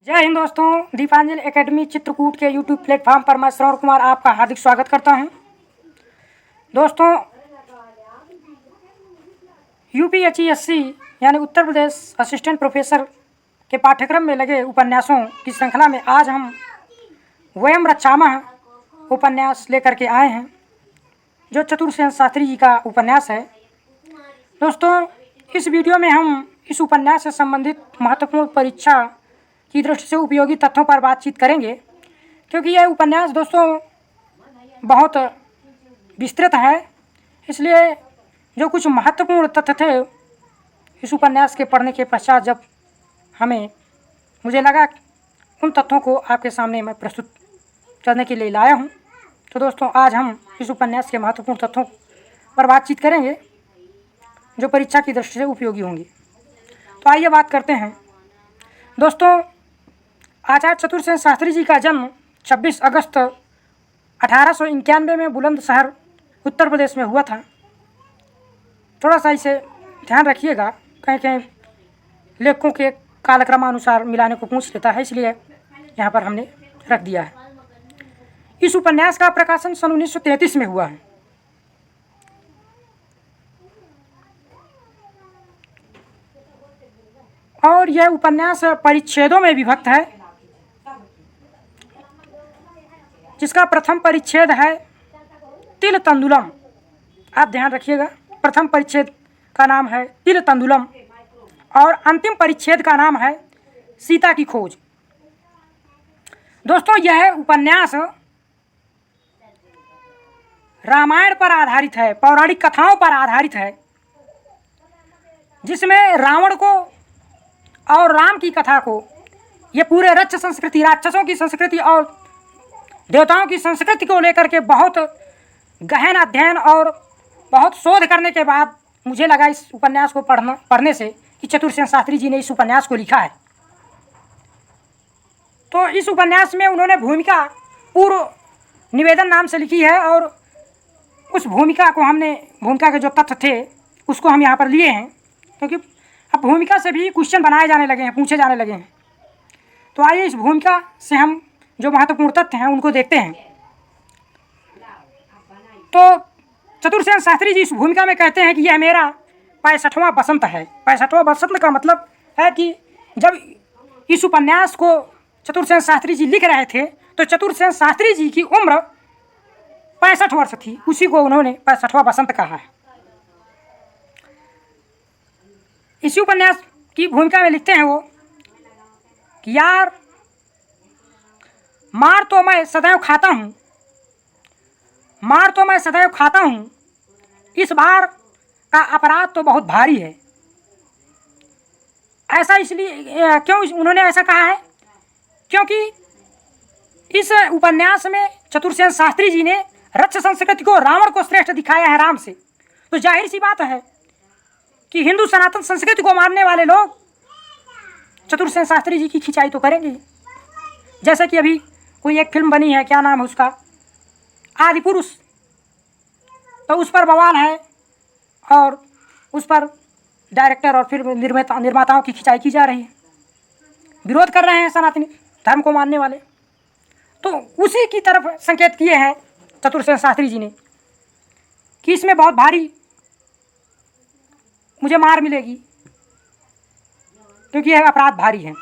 जय हिंद दोस्तों, दीपांजलि एकेडमी चित्रकूट के यूट्यूब प्लेटफॉर्म पर मैं श्रवण कुमार आपका हार्दिक स्वागत करता हूं। दोस्तों, यूपीएचईएससी यानी उत्तर प्रदेश असिस्टेंट प्रोफेसर के पाठ्यक्रम में लगे उपन्यासों की श्रृंखला में आज हम वयम रक्षामः उपन्यास लेकर के आए हैं, जो चतुरसेन शास्त्री जी का उपन्यास है। दोस्तों, इस वीडियो में हम इस उपन्यास से संबंधित महत्वपूर्ण परीक्षा की दृष्टि से उपयोगी तथ्यों पर बातचीत करेंगे, क्योंकि यह उपन्यास दोस्तों बहुत विस्तृत है। इसलिए जो कुछ महत्वपूर्ण तथ्य थे इस उपन्यास के पढ़ने के पश्चात जब मुझे लगा उन तथ्यों को आपके सामने मैं प्रस्तुत करने के लिए लाया हूं। तो दोस्तों, आज हम इस उपन्यास के महत्वपूर्ण तथ्यों पर बातचीत करेंगे जो परीक्षा की दृष्टि से उपयोगी होंगी। तो आइए बात करते हैं। दोस्तों, आचार्य चतुरसेन शास्त्री जी का जन्म 26 अगस्त 1891 में बुलंदशहर उत्तर प्रदेश में हुआ था। थोड़ा सा इसे ध्यान रखिएगा, कहीं कहीं लेखकों के कालक्रमानुसार मिलाने को पूछ लेता है, इसलिए यहाँ पर हमने रख दिया है। इस उपन्यास का प्रकाशन सन 1933 में हुआ है। और यह उपन्यास परिच्छेदों में विभक्त है, जिसका प्रथम परिच्छेद है तिल तंदुलम। आप ध्यान रखिएगा, प्रथम परिच्छेद का नाम है तिल तंदुलम और अंतिम परिच्छेद का नाम है सीता की खोज। दोस्तों, यह उपन्यास रामायण पर आधारित है, पौराणिक कथाओं पर आधारित है, जिसमें रावण को और राम की कथा को, ये पूरे रच्च संस्कृति, राक्षसों की संस्कृति और देवताओं की संस्कृति को लेकर के बहुत गहन अध्ययन और बहुत शोध करने के बाद मुझे लगा इस उपन्यास को पढ़ने से कि चतुरसेन शास्त्री जी ने इस उपन्यास को लिखा है। तो इस उपन्यास में उन्होंने भूमिका पूर्व निवेदन नाम से लिखी है, और उस भूमिका के जो तथ्य थे उसको हम यहाँ पर लिए हैं, क्योंकि अब भूमिका से भी क्वेश्चन बनाए जाने लगे हैं, पूछे जाने लगे हैं। तो आइए इस भूमिका से हम जो महत्वपूर्ण तथ्य हैं उनको देखते हैं। तो चतुरसेन शास्त्री जी इस भूमिका में कहते हैं कि यह मेरा 65वां बसंत है। 65वां बसंत का मतलब है कि जब इस उपन्यास को चतुरसेन शास्त्री जी लिख रहे थे तो चतुरसेन शास्त्री जी की उम्र 65 वर्ष थी, उसी को उन्होंने 65वां बसंत कहा है। इसी उपन्यास की भूमिका में लिखते हैं वो कि यार, मार तो मैं सदैव खाता हूँ, मार तो मैं सदैव खाता हूँ, इस बार का अपराध तो बहुत भारी है। ऐसा इसलिए क्यों उन्होंने ऐसा कहा है, क्योंकि इस उपन्यास में चतुरसेन शास्त्री जी ने रच्च संस्कृति को, रावण को श्रेष्ठ दिखाया है राम से। तो जाहिर सी बात है कि हिंदू सनातन संस्कृति को मानने वाले लोग चतुरसेन शास्त्री जी की खिंचाई तो करेंगे। जैसे कि अभी कोई एक फिल्म बनी है, क्या नाम है उसका, आदि पुरुष, तो उस पर बवाल है और उस पर डायरेक्टर और फिर निर्माताओं की खिंचाई की जा रही है, विरोध कर रहे हैं सनातनी धर्म को मानने वाले। तो उसी की तरफ संकेत किए हैं चतुरसेन शास्त्री जी ने कि इसमें बहुत भारी मुझे मार मिलेगी, क्योंकि यह अपराध भारी है।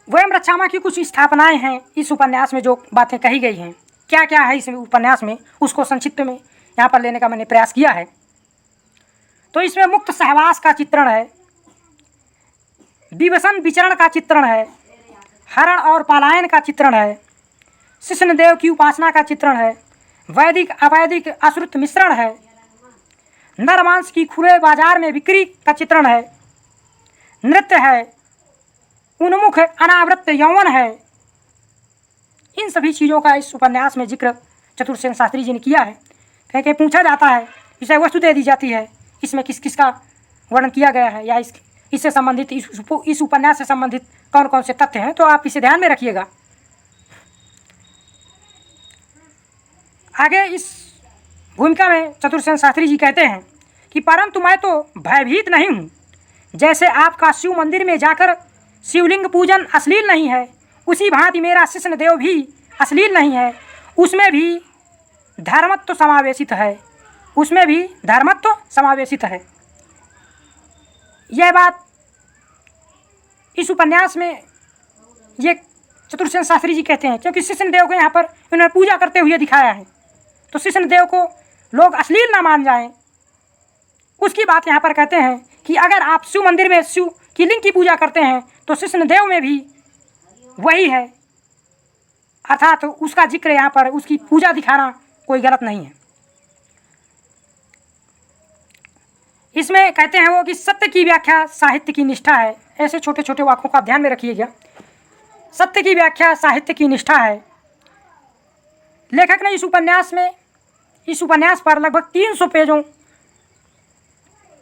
वयम रक्षामः की कुछ स्थापनाएं हैं इस उपन्यास में, जो बातें कही गई हैं, क्या क्या है इस उपन्यास में, उसको संक्षिप्त में यहाँ पर लेने का मैंने प्रयास किया है। तो इसमें मुक्त सहवास का चित्रण है, विवसन विचरण का चित्रण है, हरण और पलायन का चित्रण है, कृष्णदेव की उपासना का चित्रण है, वैदिक अवैदिक अश्रुत मिश्रण है, नरमांस की खुले बाजार में बिक्री का चित्रण है, नृत्य है, उन्मुख अनावृत यौवन है। इन सभी चीज़ों का इस उपन्यास में जिक्र चतुरसेन शास्त्री जी ने किया है। कहीं कहीं पूछा जाता है, विषय वस्तु दे दी जाती है, इसमें किस किस का वर्णन किया गया है, या इससे संबंधित इस उपन्यास से संबंधित कौन कौन से तथ्य हैं, तो आप इसे ध्यान में रखिएगा। आगे इस भूमिका में चतुरसेन शास्त्री जी कहते हैं कि परंतु मैं तो भयभीत नहीं हूँ, जैसे आपका शिव मंदिर में जाकर शिवलिंग पूजन अश्लील नहीं है, उसी भांति मेरा कृष्णदेव भी अश्लील नहीं है। उसमें भी धर्मत्व समावेशित है, उसमें भी धर्मत्व समावेशित है। यह बात इस उपन्यास में ये चतुर्सेन शास्त्री जी कहते हैं, क्योंकि कृष्णदेव को यहाँ पर उन्होंने पूजा करते हुए दिखाया है, तो कृष्णदेव को लोग अश्लील ना मान जाएं, उसकी बात यहाँ पर कहते हैं कि अगर आप शिव मंदिर में शिव की लिंग की पूजा करते हैं तो कृष्णदेव में भी वही है, अर्थात तो उसका जिक्र यहाँ पर, उसकी पूजा दिखाना कोई गलत नहीं है। इसमें कहते हैं वो कि सत्य की व्याख्या साहित्य की निष्ठा है। ऐसे छोटे छोटे वाक्यों का ध्यान में रखिएगा। सत्य की व्याख्या साहित्य की निष्ठा है। लेखक ने इस उपन्यास पर लगभग 300 पेजों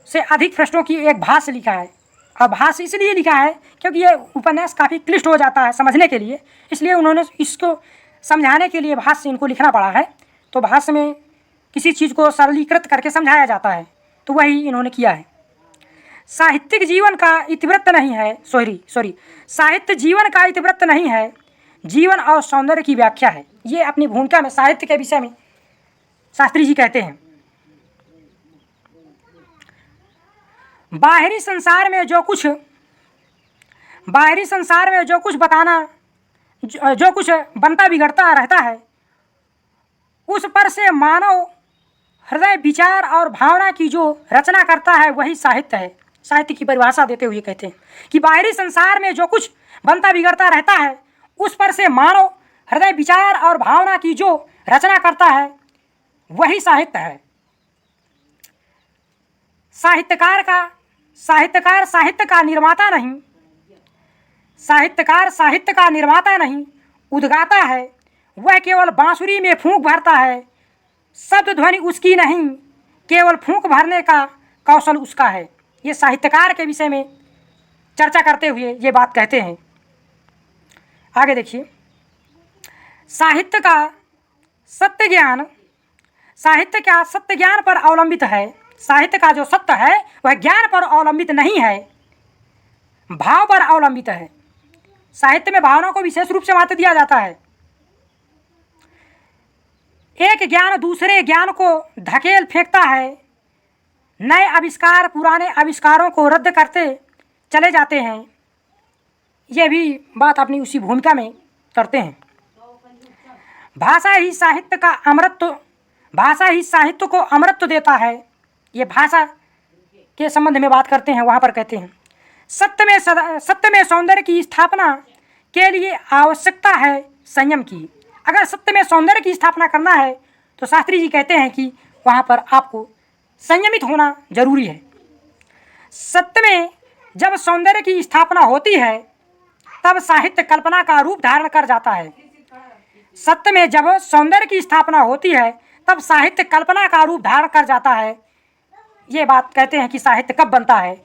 से अधिक पृष्ठों की एक भाष्य लिखा है। और भाष्य इसलिए लिखा है क्योंकि ये उपन्यास काफ़ी क्लिष्ट हो जाता है समझने के लिए, इसलिए उन्होंने इसको समझाने के लिए भाष्य इनको लिखना पड़ा है। तो भाष्य में किसी चीज़ को सरलीकृत करके समझाया जाता है, तो वही इन्होंने किया है। साहित्यिक जीवन का इतिवृत्त नहीं है, साहित्य जीवन का इतिवृत्त नहीं है, जीवन और सौंदर्य की व्याख्या है। ये अपनी भूमिका में साहित्य के विषय में शास्त्री जी कहते हैं। बाहरी संसार में जो कुछ बताना, जो कुछ बनता बिगड़ता रहता है, उस पर से मानव हृदय विचार और भावना की जो रचना करता है वही साहित्य है। साहित्य की परिभाषा देते हुए कहते हैं कि बाहरी संसार में जो कुछ बनता बिगड़ता रहता है, उस पर से मानव हृदय विचार और भावना की जो रचना करता है वही साहित्य है। साहित्यकार साहित्य का निर्माता नहीं, उद्गाता है। वह केवल बांसुरी में फूंक भरता है, शब्द ध्वनि उसकी नहीं, केवल फूंक भरने का कौशल उसका है। ये साहित्यकार के विषय में चर्चा करते हुए ये बात कहते हैं। आगे देखिए, साहित्य का सत्य ज्ञान पर अवलंबित है। साहित्य का जो सत्य है वह ज्ञान पर अवलंबित नहीं है, भाव पर अवलंबित है। साहित्य में भावना को विशेष रूप से महत्व दिया जाता है। एक ज्ञान दूसरे ज्ञान को धकेल फेंकता है, नए आविष्कार पुराने आविष्कारों को रद्द करते चले जाते हैं। ये भी बात अपनी उसी भूमिका में करते हैं। भाषा ही साहित्य को अमृत देता है। ये भाषा के संबंध में बात करते हैं, वहाँ पर कहते हैं सत्य में सौंदर्य की स्थापना के लिए आवश्यकता है संयम की। अगर सत्य में सौंदर्य की स्थापना करना है तो शास्त्री जी कहते हैं कि वहाँ पर आपको संयमित होना जरूरी है। सत्य में जब सौंदर्य की स्थापना होती है तब साहित्य कल्पना का रूप धारण कर जाता है। सत्य में जब सौंदर्य की स्थापना होती है तब साहित्य कल्पना का रूप धारण कर जाता है। ये बात कहते हैं कि साहित्य कब बनता है,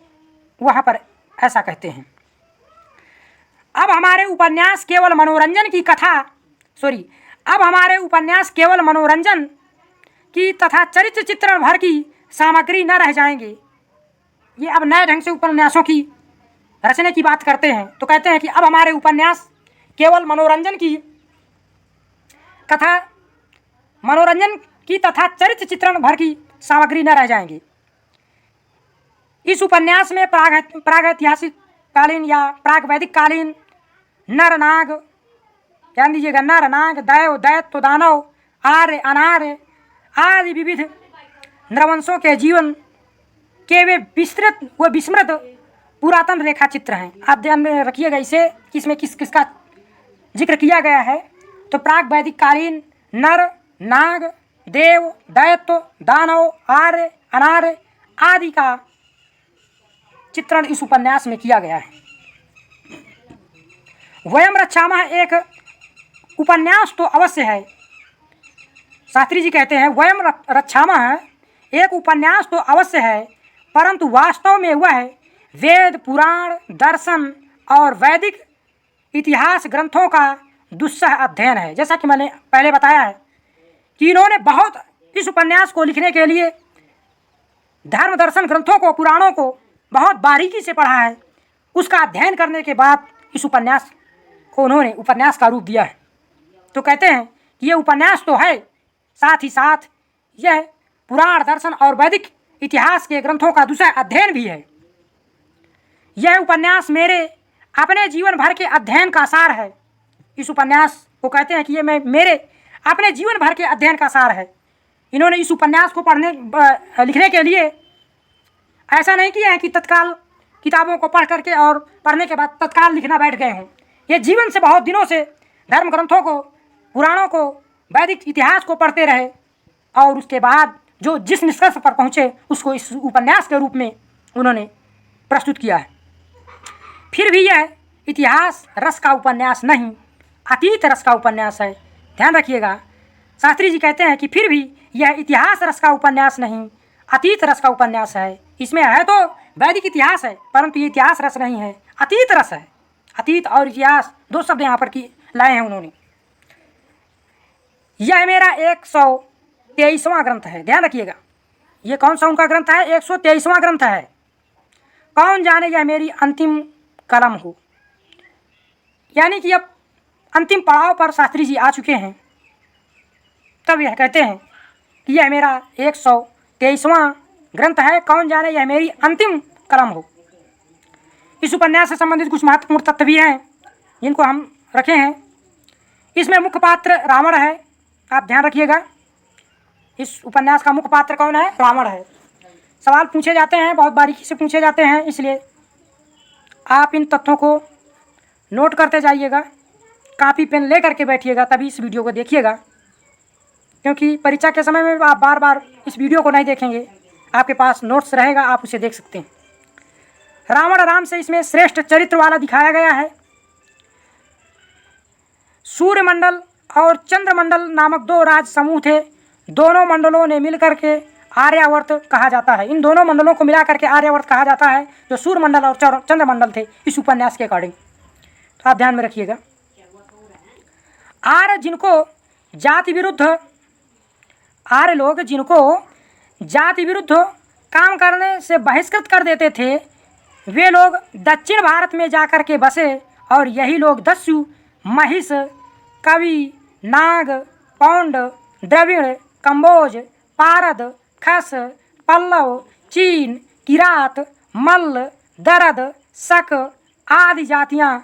वहाँ पर ऐसा कहते हैं। अब हमारे उपन्यास केवल मनोरंजन की तथा चरित्र चित्रण भर की सामग्री न रह जाएंगे। ये अब नए ढंग से उपन्यासों की रचने की बात करते हैं, तो कहते हैं कि अब हमारे उपन्यास केवल मनोरंजन की तथा चरित्र चित्रण भर की सामग्री न रह जाएंगे। इस उपन्यास में प्रागैतिहासिक कालीन या प्राग वैदिक कालीन नर नाग, ध्यान दीजिएगा, नर नाग, दैव दैत्य दानव, आर्य अनार्य आदि विविध नरवंशों के जीवन के वे विस्मृत पुरातन रेखा चित्र हैं। आप ध्यान में रखिएगा इसे, इसमें किसका जिक्र किया गया है। तो प्राग वैदिक कालीन नर नाग देव दैत्य दानव आर्य अनार्य आदि का चित्रण इस उपन्यास में किया गया है। वयम रक्षामः एक उपन्यास तो अवश्य है। शास्त्री जी कहते हैं वयम रक्षामः एक उपन्यास तो अवश्य है, परंतु वास्तव में वह वेद पुराण दर्शन और वैदिक इतिहास ग्रंथों का दुस्सह अध्ययन है। जैसा कि मैंने पहले बताया है कि इन्होंने बहुत इस उपन्यास को लिखने के लिए धर्म दर्शन ग्रंथों को, पुराणों को बहुत बारीकी से पढ़ा है। उसका अध्ययन करने के बाद इस उपन्यास को उन्होंने उपन्यास का रूप दिया है। तो कहते हैं कि ये उपन्यास तो है, साथ ही साथ यह पुराण, दर्शन और वैदिक इतिहास के ग्रंथों का दूसरा अध्ययन भी है। यह उपन्यास मेरे अपने जीवन भर के अध्ययन का सार है। इस उपन्यास को कहते हैं कि ये मेरे अपने जीवन भर के अध्ययन का सार है। इन्होंने इस उपन्यास को लिखने के लिए ऐसा नहीं किया है कि तत्काल किताबों को पढ़ करके और पढ़ने के बाद तत्काल लिखना बैठ गए हों। ये जीवन से बहुत दिनों से धर्म ग्रंथों को, पुराणों को, वैदिक इतिहास को पढ़ते रहे और उसके बाद जो जिस निष्कर्ष पर पहुँचे उसको इस उपन्यास के रूप में उन्होंने प्रस्तुत किया है। फिर भी यह इतिहास रस का उपन्यास नहीं, अतीत रस का उपन्यास है। ध्यान रखिएगा, शास्त्री जी कहते हैं कि फिर भी यह इतिहास रस का उपन्यास नहीं, अतीत रस का उपन्यास है। इसमें है तो वैदिक इतिहास है, परंतु ये इतिहास रस नहीं है, अतीत रस है। अतीत और इतिहास दो शब्द यहाँ पर लाए हैं उन्होंने। यह मेरा 123वां ग्रंथ है। ध्यान रखिएगा, ये कौन सा उनका ग्रंथ है? 123वां ग्रंथ है। कौन जाने यह मेरी अंतिम कलम हो। यानी कि अब अंतिम पड़ाव पर शास्त्री जी आ चुके हैं, तब यह कहते हैं कि यह मेरा 123वां ग्रंथ है, कौन जाने यह मेरी अंतिम कलम हो। इस उपन्यास से संबंधित कुछ महत्वपूर्ण तथ्य भी हैं जिनको हम रखे हैं। इसमें मुख्य पात्र रावण है, आप ध्यान रखिएगा। इस उपन्यास का मुख्य पात्र कौन है? रावण है। सवाल पूछे जाते हैं, बहुत बारीकी से पूछे जाते हैं, इसलिए आप इन तथ्यों को नोट करते जाइएगा, कापी पेन ले करके बैठिएगा, तभी इस वीडियो को देखिएगा। क्योंकि परीक्षा के समय में आप बार बार इस वीडियो को नहीं देखेंगे, आपके पास नोट्स रहेगा, आप उसे देख सकते हैं। रावण राम से इसमें श्रेष्ठ चरित्र वाला दिखाया गया है। सूर्यमंडल और चंद्रमंडल नामक दो राज समूह थे। दोनों मंडलों ने मिलकर के आर्यावर्त कहा जाता है। इन दोनों मंडलों को मिला करके आर्यावर्त कहा जाता है, जो सूर्यमंडल और चंद्रमंडल थे इस उपन्यास के अकॉर्डिंग। तो आप ध्यान में रखिएगा। आर्य लोग जिनको जाति विरुद्ध काम करने से बहिष्कृत कर देते थे, वे लोग दक्षिण भारत में जाकर के बसे और यही लोग दस्यु, महिष, कवि, नाग, पौंड, द्रविड़, कंबोज, पारद, खस, पल्लव, चीन, किरात, मल्ल, दरद, शक आदि जातियां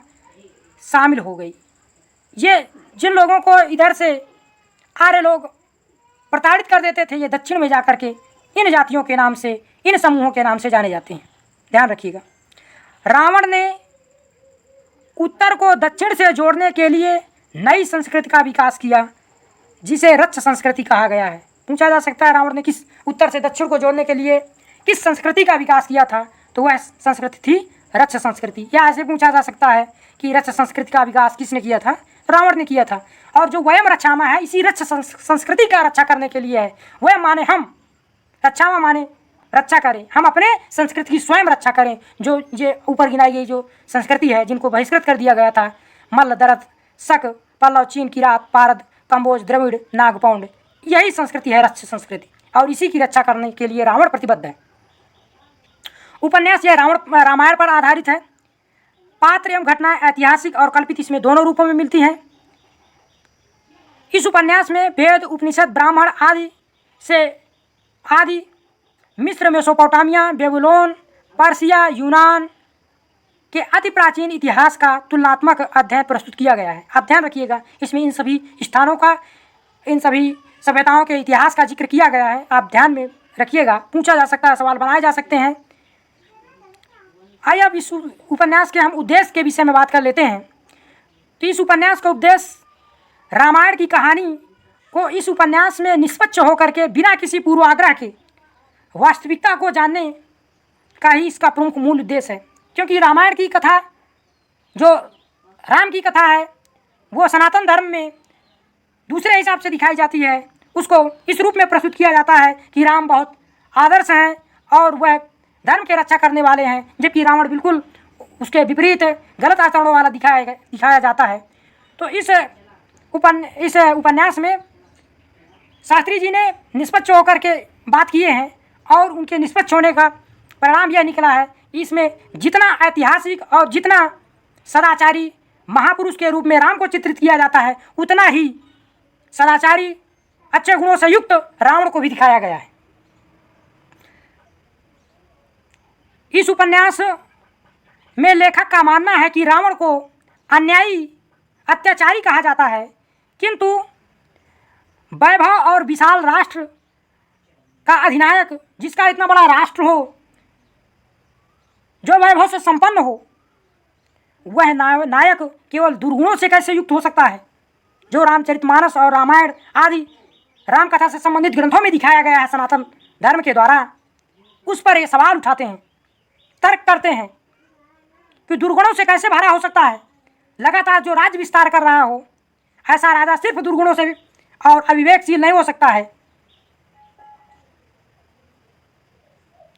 शामिल हो गई। ये जिन लोगों को इधर से आर्य लोग प्रताड़ित कर देते थे, ये दक्षिण में जाकर के इन जातियों के नाम से, इन समूहों के नाम से जाने जाते हैं। ध्यान रखिएगा। रावण ने उत्तर को दक्षिण से जोड़ने के लिए नई संस्कृति का विकास किया, जिसे रक्ष संस्कृति कहा गया है। पूछा जा सकता है रावण ने किस उत्तर से दक्षिण को जोड़ने के लिए किस संस्कृति का विकास किया था, तो वह संस्कृति थी रक्ष संस्कृति। या ऐसे पूछा जा सकता है कि रक्ष संस्कृति का विकास किसने किया था? रावण ने किया था। और जो वयम रक्षामा है, इसी रक्ष संस्कृति का रक्षा करने के लिए है। वह माने हम, रक्षामा माने रक्षा करें, हम अपने संस्कृति की स्वयं रक्षा करें। जो ये ऊपर गिनाई गई जो संस्कृति है, जिनको बहिष्कृत कर दिया गया था, मल्ल, दरद, शक, पल्लव, चीन, किरात, पारद, कंबोज, द्रविड़, नाग, पौंड, यही संस्कृति है रक्ष संस्कृति, और इसी की रक्षा करने के लिए रावण प्रतिबद्ध है। उपन्यास यह रामायण पर आधारित है। पात्र एवं घटनाएं ऐतिहासिक और कल्पित इसमें दोनों रूपों में मिलती हैं। इस उपन्यास में वेद, उपनिषद, ब्राह्मण आदि मिस्र, मेसोपोटामिया, बेबीलोन, पर्सिया, यूनान के अति प्राचीन इतिहास का तुलनात्मक अध्ययन प्रस्तुत किया गया है। आप ध्यान रखिएगा, इसमें इन सभी स्थानों का, इन सभी सभ्यताओं के इतिहास का जिक्र किया गया है। आप ध्यान में रखिएगा, पूछा जा सकता है, सवाल बनाए जा सकते हैं। आइए अब इस उपन्यास के हम उद्देश्य के विषय में बात कर लेते हैं। तो इस उपन्यास का उद्देश्य रामायण की कहानी को इस उपन्यास में निष्पक्ष होकर के बिना किसी पूर्वाग्रह के वास्तविकता को जानने का ही इसका प्रमुख मूल उद्देश्य है। क्योंकि रामायण की कथा, जो राम की कथा है, वो सनातन धर्म में दूसरे हिसाब से दिखाई जाती है। उसको इस रूप में प्रस्तुत किया जाता है कि राम बहुत आदर्श हैं और वह धर्म के रक्षा करने वाले हैं, जबकि रावण बिल्कुल उसके विपरीत गलत आचरणों वाला दिखाया जाता है। तो इस उपन्यास में शास्त्री जी ने निष्पक्ष होकर के बात किए हैं, और उनके निष्पक्ष होने का परिणाम यह निकला है कि इसमें जितना ऐतिहासिक और जितना सदाचारी महापुरुष के रूप में राम को चित्रित किया जाता है, उतना ही सदाचारी अच्छे गुणों से युक्त रावण को भी दिखाया गया है। इस उपन्यास में लेखक का मानना है कि रावण को अन्यायी अत्याचारी कहा जाता है, किंतु वैभव और विशाल राष्ट्र का अधिनायक, जिसका इतना बड़ा राष्ट्र हो, जो वैभव से संपन्न हो, वह नायक केवल दुर्गुणों से कैसे युक्त हो सकता है? जो रामचरितमानस और रामायण आदि रामकथा से संबंधित ग्रंथों में दिखाया गया है सनातन धर्म के द्वारा, उस पर ये सवाल उठाते हैं, तर्क करते हैं कि दुर्गुणों से कैसे भरा हो सकता है? लगातार जो राज्य विस्तार कर रहा हो, ऐसा राजा सिर्फ दुर्गुणों से और अविवेकशील नहीं हो सकता है।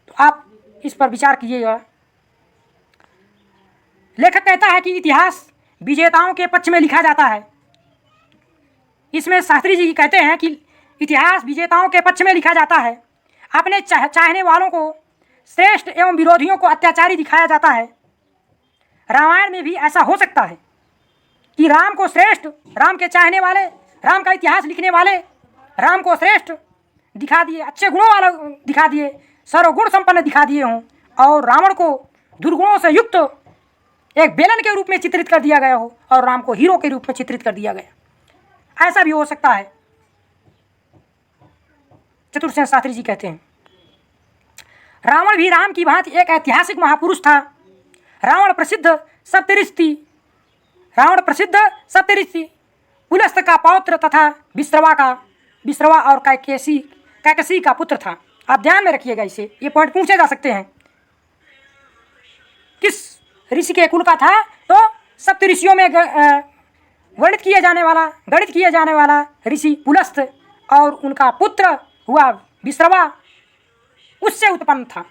तो आप इस पर विचार कीजिएगा। लेखक कहता है कि इतिहास विजेताओं के पक्ष में लिखा जाता है। इसमें शास्त्री जी कहते हैं कि इतिहास विजेताओं के पक्ष में लिखा जाता है। अपने चाहने वालों को श्रेष्ठ एवं विरोधियों को अत्याचारी दिखाया जाता है। रामायण में भी ऐसा हो सकता है कि राम को श्रेष्ठ, राम के चाहने वाले, राम का इतिहास लिखने वाले राम को श्रेष्ठ दिखा दिए, अच्छे गुणों वाला दिखा दिए, सर्वगुण संपन्न दिखा दिए हों, और रावण को दुर्गुणों से युक्त एक बेलन के रूप में चित्रित कर दिया गया हो और राम को हीरो के रूप में चित्रित कर दिया गया। ऐसा भी हो सकता है, चतुर्सेन शास्त्री जी कहते हैं। रावण भी राम की भांति एक ऐतिहासिक महापुरुष था। रावण प्रसिद्ध सप्तऋषि पुलस्त का पौत्र तथा विश्रवा और कैकसी का पुत्र था। आप ध्यान में रखिएगा, इसे ये पॉइंट पूछे जा सकते हैं। किस ऋषि के कुल का था? तो सप्त ऋषियों में गणित किए जाने वाला ऋषि पुलस्त और उनका पुत्र हुआ विश्रवा, उससे उत्पन्न था।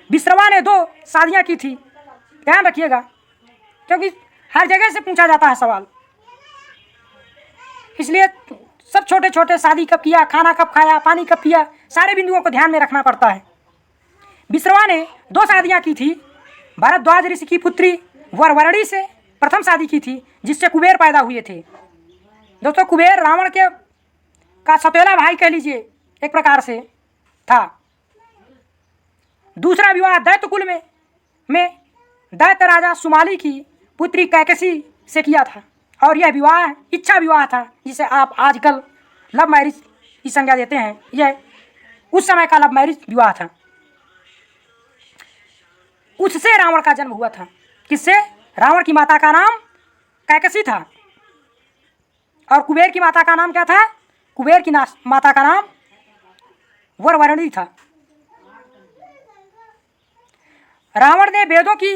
विश्रवा ने 2 शादियां की थी, ध्यान रखिएगा, क्योंकि हर जगह से पूछा जाता है सवाल, इसलिए सब छोटे छोटे शादी कब किया, खाना कब खाया, पानी कब पिया, सारे बिंदुओं को ध्यान में रखना पड़ता है। विश्रवा ने 2 शादियां की थी। भरद्वाज ऋषि की पुत्री वरवरणी से प्रथम शादी की थी, जिससे कुबेर पैदा हुए थे। दोस्तों, कुबेर रावण का सौतेला भाई कह लीजिए एक प्रकार से था। दूसरा विवाह दैत्य कुल में दैत्य राजा सुमाली की पुत्री कैकसी से किया था, और यह विवाह इच्छा विवाह था, जिसे आप आजकल लव मैरिज की संज्ञा देते हैं। यह उस समय का लव मैरिज विवाह था। उससे रावण का जन्म हुआ था। किससे? रावण की माता का नाम कैकसी था, और कुबेर की माता का नाम क्या था? कुबेर की माता का नाम वरवरणी था। रावण ने वेदों की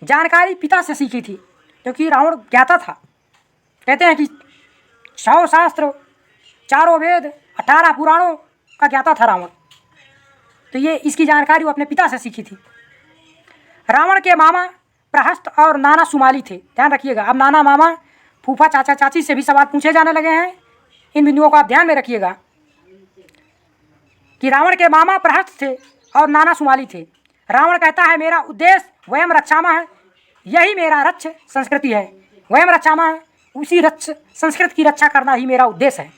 जानकारी पिता से सीखी थी, क्योंकि रावण ज्ञाता था। कहते हैं कि 100 शास्त्र, 4 वेद, 18 पुराणों का ज्ञाता था रावण। तो ये इसकी जानकारी वो अपने पिता से सीखी थी। रावण के मामा प्रहस्त और नाना सुमाली थे। ध्यान रखिएगा, अब नाना, मामा, फूफा, चाचा, चाची से भी सवाल पूछे जाने लगे हैं। इन बिंदुओं को आप ध्यान में रखिएगा कि रावण के मामा प्रहस्त थे और नाना सुमाली थे। रावण कहता है, मेरा उद्देश्य वयम रक्षामः है, यही मेरा रक्ष संस्कृति है। वयम रक्षामः है, उसी रक्ष संस्कृति की रक्षा करना ही मेरा उद्देश्य है।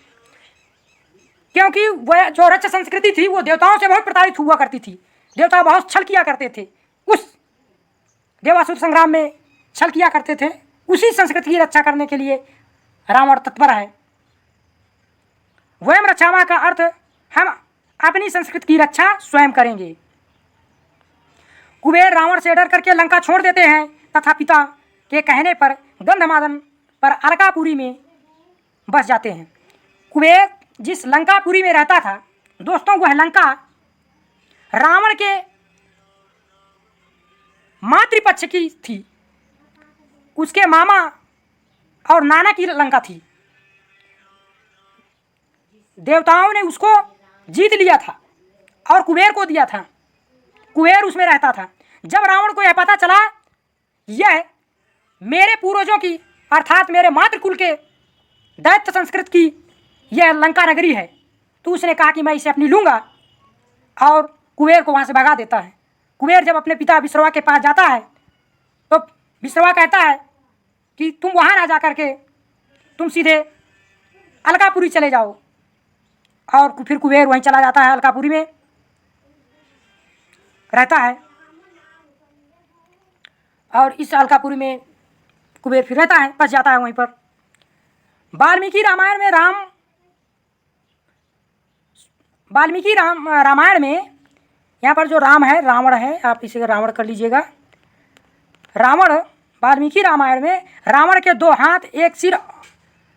क्योंकि वह जो रक्ष संस्कृति थी वो देवताओं से बहुत प्रताड़ित हुआ करती थी। देवता बहुत छल किया करते थे, उस देवासुर संग्राम में छल किया करते थे। उसी संस्कृति की रक्षा करने के लिए रावण तत्पर है। वयम रक्षामः का अर्थ हम अपनी संस्कृति की रक्षा स्वयं करेंगे। कुबेर रावण से डर करके लंका छोड़ देते हैं तथा पिता के कहने पर गंधमादन पर अलकापुरी में बस जाते हैं। कुबेर जिस लंकापुरी में रहता था दोस्तों, वह लंका रावण के मातृपक्ष की थी। उसके मामा और नाना की लंका थी। देवताओं ने उसको जीत लिया था और कुबेर को दिया था। कुबेर उसमें रहता था। जब रावण को यह पता चला यह मेरे पूर्वजों की अर्थात मेरे मातृकुल के दैत्य संस्कृत की यह लंका नगरी है, तो उसने कहा कि मैं इसे अपनी लूँगा, और कुबेर को वहाँ से भगा देता है। कुबेर जब अपने पिता विश्रवा के पास जाता है तो विश्रवा कहता है कि तुम वहाँ ना जा करके तुम सीधे अलकापुरी चले जाओ, और फिर कुबेर वहीं चला जाता है, अलकापुरी में रहता है। और इस अलकापुरी में कुबेर फिर रहता है, फंस जाता है वहीं पर। वाल्मीकि रामायण में यहाँ पर जो राम है, रावण है, आप इसे रावण कर लीजिएगा। रावण वाल्मीकि रामायण में रावण के 2 हाथ, 1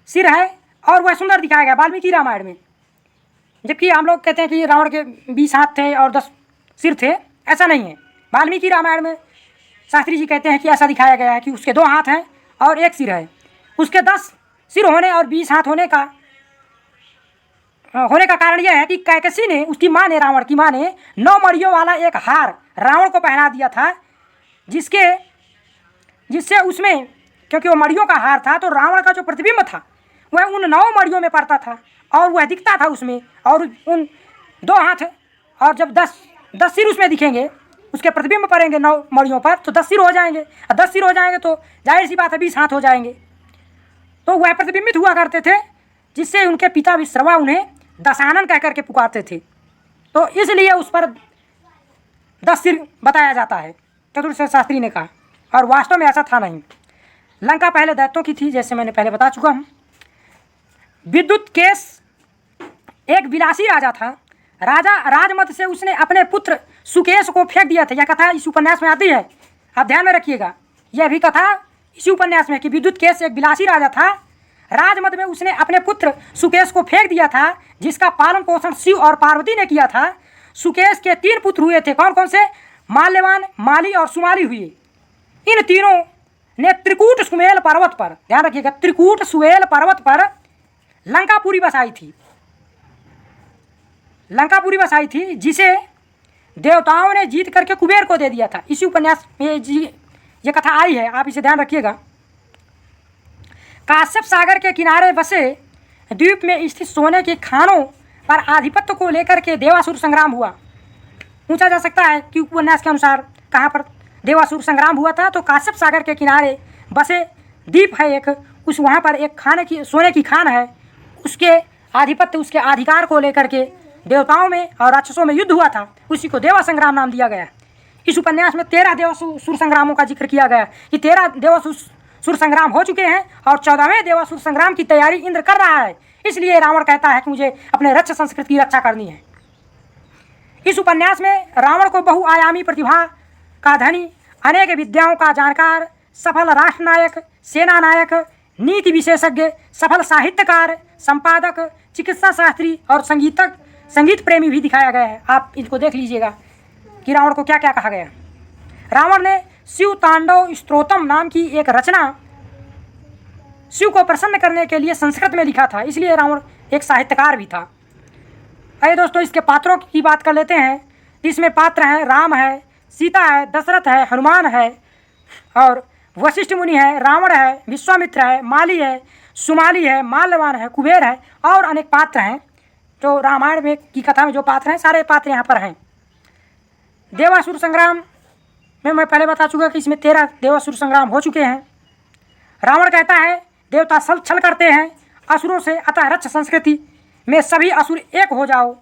सिर है, और वह सुंदर दिखाया गया वाल्मीकि रामायण में। जबकि हम लोग कहते हैं कि रावण के 20 हाथ थे और 10 सिर थे, ऐसा नहीं है। वाल्मीकि रामायण में शास्त्री जी कहते हैं कि ऐसा दिखाया गया है कि उसके 2 हाथ हैं और 1 सिर है। उसके 10 सिर होने और 20 हाथ होने का कारण यह है कि कैकसी ने, उसकी माँ ने, रावण की माँ ने 9 मणियों वाला एक हार रावण को पहना दिया था, जिससे उसमें, क्योंकि वो मणियों का हार था, तो रावण का जो प्रतिबिंब था वह उन 9 मणियों में पड़ता था और वह दिखता था उसमें। और उन 2 हाथ और जब 10 सिर उसमें दिखेंगे, उसके प्रतिबिंब पड़ेंगे 9 मणियों पर, तो 10 सिर हो जाएंगे, और 10 सिर हो जाएंगे तो जाहिर सी बात है 20 हाथ हो जाएंगे। तो वह प्रतिबिंबित हुआ करते थे, जिससे उनके पिता विश्रवा उन्हें दशानन कह करके पुकारते थे। तो इसलिए उस पर 10 सिर बताया जाता है, चतुर्थ शास्त्री ने कहा, और वास्तव में ऐसा था नहीं। लंका पहले दैत्यों की थी, जैसे मैंने पहले बता चुका हूँ। विद्युत्केश एक विलासी राजा था। राजा राजमत से उसने अपने पुत्र सुकेश को फेंक दिया था। यह कथा इस उपन्यास में आती है, आप ध्यान में रखिएगा। यह भी कथा इसी उपन्यास में कि विद्युत्केश एक विलासी राजा था। राजमत में उसने अपने पुत्र सुकेश को फेंक दिया था, जिसका पालन पोषण शिव और पार्वती ने किया था। सुकेश के 3 पुत्र हुए थे। कौन कौन से? माल्यवान, माली और सुमाली हुए। इन तीनों ने त्रिकूट सुमेल पर्वत पर, ध्यान रखिएगा, त्रिकूट सुमेल पर्वत पर लंकापुरी बसाई थी। लंकापुरी बसाई थी, जिसे देवताओं ने जीत करके कुबेर को दे दिया था। इसी उपन्यास में ये कथा आई है, आप इसे ध्यान रखिएगा। काश्यप सागर के किनारे बसे द्वीप में स्थित सोने के खानों पर आधिपत्य को लेकर के देवासुर संग्राम हुआ। पूछा जा सकता है कि उपन्यास के अनुसार कहाँ पर देवासुर संग्राम हुआ था। तो काश्यप सागर के किनारे बसे द्वीप है एक, उस वहाँ पर एक सोने की खान है। उसके आधिपत्य, उसके अधिकार को लेकर के देवताओं में और राक्षसों में युद्ध हुआ था। उसी को देवा संग्राम नाम दिया गया। इस उपन्यास में 13 देवासुर संग्रामों का जिक्र किया गया कि 13 देवासुर संग्राम हो चुके हैं और 14वें देवासुर संग्राम की तैयारी इंद्र कर रहा है। इसलिए रावण कहता है कि मुझे अपने रक्ष संस्कृति की रक्षा करनी है। इस उपन्यास में रावण को बहुआयामी प्रतिभा का धनी, अनेक विद्याओं का जानकार, सफल राष्ट्रनायक, सेना नायक, नीति विशेषज्ञ, सफल साहित्यकार, संपादक, चिकित्सा शास्त्री और संगीत प्रेमी भी दिखाया गया है। आप इनको देख लीजिएगा कि रावण को क्या क्या कहा गया। रावण ने शिव तांडव स्तोत्रम नाम की एक रचना शिव को प्रसन्न करने के लिए संस्कृत में लिखा था, इसलिए रावण एक साहित्यकार भी था। आइए दोस्तों, इसके पात्रों की बात कर लेते हैं। इसमें पात्र हैं, राम है, सीता है, दशरथ है, हनुमान है, और वशिष्ठ मुनि है, रावण है, विश्वामित्र है, माली है, सुमाली है, माल्यवान है, कुबेर है, और अनेक पात्र हैं। जो रामायण में की कथा में जो पात्र हैं, सारे पात्र यहाँ पर हैं। देवासुर संग्राम में मैं पहले बता चुका कि इसमें 13 देवासुर संग्राम हो चुके हैं। रावण कहता है देवता छल करते हैं असुरों से, अतः रक्ष संस्कृति में सभी असुर एक हो जाओ,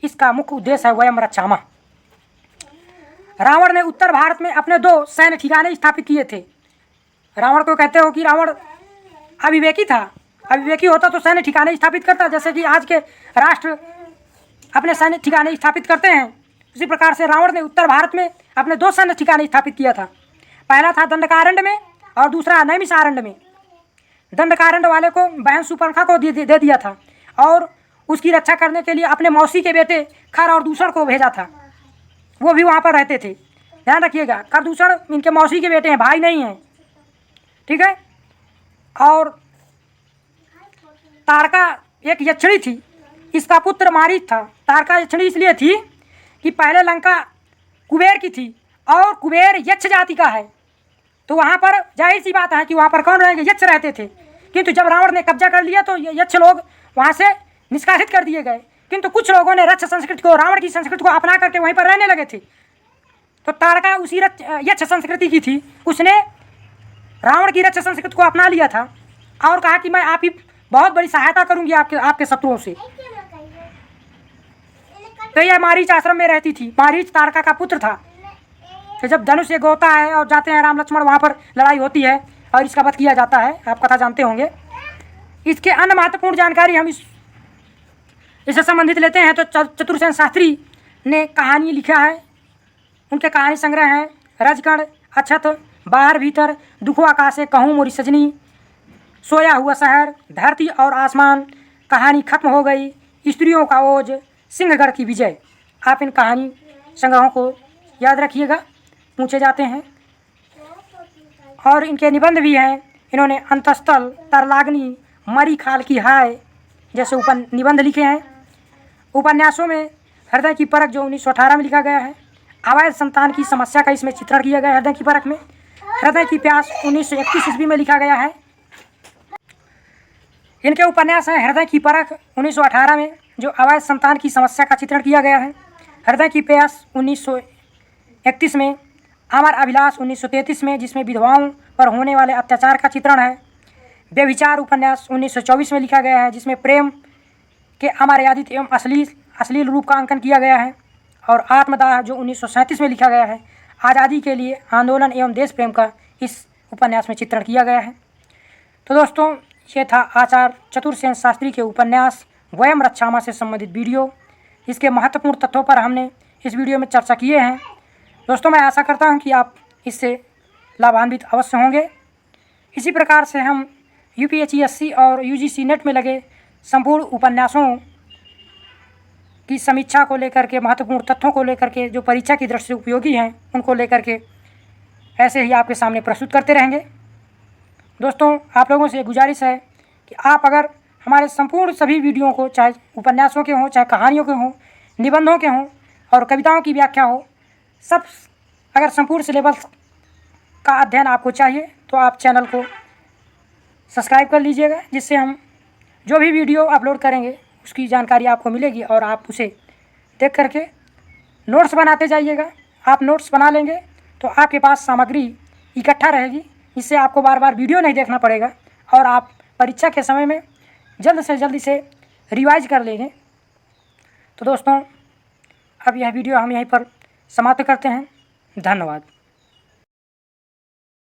इसका मुख्य उद्देश्य है वयम रक्षामः। रावण ने उत्तर भारत में अपने 2 सैन्य ठिकाने स्थापित किए थे। रावण को कहते हो कि रावण अविवेकी था। अविवेकी होता तो सैन्य ठिकाने स्थापित करता, जैसे कि आज के राष्ट्र अपने सैन्य ठिकाने स्थापित करते हैं। उसी प्रकार से रावण ने उत्तर भारत में अपने 2 सैन्य ठिकाने स्थापित किया था। पहला था दंडकारण्य में और दूसरा नैमिषारण्य में। दंडकारण्य वाले को बहन सुपर्णखा को दे दिया था और उसकी रक्षा करने के लिए अपने मौसी के बेटे खर और दूषण को भेजा था। वो भी वहाँ पर रहते थे, ध्यान रखिएगा। खरदूषण इनके मौसी के बेटे हैं, भाई नहीं हैं, ठीक है। और तारका एक यक्षिणी थी, इसका पुत्र मारीच था। तारका यक्षिणी इसलिए थी कि पहले लंका कुबेर की थी और कुबेर यक्ष जाति का है, तो वहाँ पर जाहिर सी बात है कि वहाँ पर कौन रहेंगे, यक्ष रहते थे। किंतु जब रावण ने कब्जा कर लिया तो यक्ष लोग वहाँ से निष्कासित कर दिए गए। किंतु कुछ लोगों ने रक्ष संस्कृति को, रावण की संस्कृति को अपना करके वहीं पर रहने लगे थे। तो तारका उसी यक्ष संस्कृति की थी। उसने रावण की रक्षा संस्कृति को अपना लिया था और कहा कि मैं आपकी बहुत बड़ी सहायता करूंगी आपके शत्रुओं से। तो यह मारीच आश्रम में रहती थी। मारीच ताड़का का पुत्र था। तो जब धनुष ये गोता है और जाते हैं राम लक्ष्मण, वहाँ पर लड़ाई होती है और इसका वध किया जाता है। आप कथा जानते होंगे। इसके अन्य महत्वपूर्ण जानकारी हम इससे संबंधित लेते हैं तो चतुरसेन शास्त्री ने कहानी लिखा है। उनके कहानी संग्रह हैं रजगढ़, अछत, बाहर भीतर, दुखो आकाशे, कहूँ मोरी सजनी, सोया हुआ शहर, धरती और आसमान, कहानी खत्म हो गई, स्त्रियों का ओज, सिंहगढ़ की विजय। आप इन कहानी संग्रहों को याद रखिएगा, पूछे जाते हैं। और इनके निबंध भी हैं। इन्होंने अंतस्थल, तरलाग्नि, मरी खाल की हाय जैसे निबंध लिखे हैं। उपन्यासों में हृदय की परख जो 1918 में लिखा गया है, अवैध संतान की समस्या का इसमें चित्रण किया गया है। हृदय की परख में हृदय की प्यास 1931 ईस्वी में लिखा गया है। इनके उपन्यास हैं हृदय की परख 1918 में, जो अवैध संतान की समस्या का चित्रण किया गया है। हृदय की प्यास 1931 में, अमर अभिलाष 1933 में, जिसमें विधवाओं पर होने वाले अत्याचार का चित्रण है। व्यभिचार उपन्यास 1924 में लिखा गया है, जिसमें प्रेम के अमर्यादित एवं अश्लील रूप का अंकन किया गया है। और आत्मदाह जो 1937 में लिखा गया है, आज़ादी के लिए आंदोलन एवं देश प्रेम का इस उपन्यास में चित्रण किया गया है। तो दोस्तों, ये था आचार्य चतुरसेन शास्त्री के उपन्यास वयम रक्षामा से संबंधित वीडियो। इसके महत्वपूर्ण तथ्यों पर हमने इस वीडियो में चर्चा किए हैं। दोस्तों, मैं आशा करता हूँ कि आप इससे लाभान्वित अवश्य होंगे। इसी प्रकार से हम UPSC और UGC नेट में लगे संपूर्ण उपन्यासों की समीक्षा को लेकर के, महत्वपूर्ण तथ्यों को लेकर के, जो परीक्षा की दृष्टि से उपयोगी हैं, उनको लेकर के ऐसे ही आपके सामने प्रस्तुत करते रहेंगे। दोस्तों, आप लोगों से गुजारिश है कि आप अगर हमारे संपूर्ण सभी वीडियो को, चाहे उपन्यासों के हों, चाहे कहानियों के हों, निबंधों के हों और कविताओं की व्याख्या हो, सब अगर संपूर्ण सिलेबस का अध्ययन आपको चाहिए तो आप चैनल को सब्सक्राइब कर लीजिएगा, जिससे हम जो भी वीडियो अपलोड करेंगे उसकी जानकारी आपको मिलेगी और आप उसे देख करके नोट्स बनाते जाइएगा। आप नोट्स बना लेंगे तो आपके पास सामग्री इकट्ठा रहेगी, जिससे आपको बार बार वीडियो नहीं देखना पड़ेगा और आप परीक्षा के समय में जल्द से जल्दी से रिवाइज कर लेंगे। तो दोस्तों, अब यह वीडियो हम यहीं पर समाप्त करते हैं। धन्यवाद।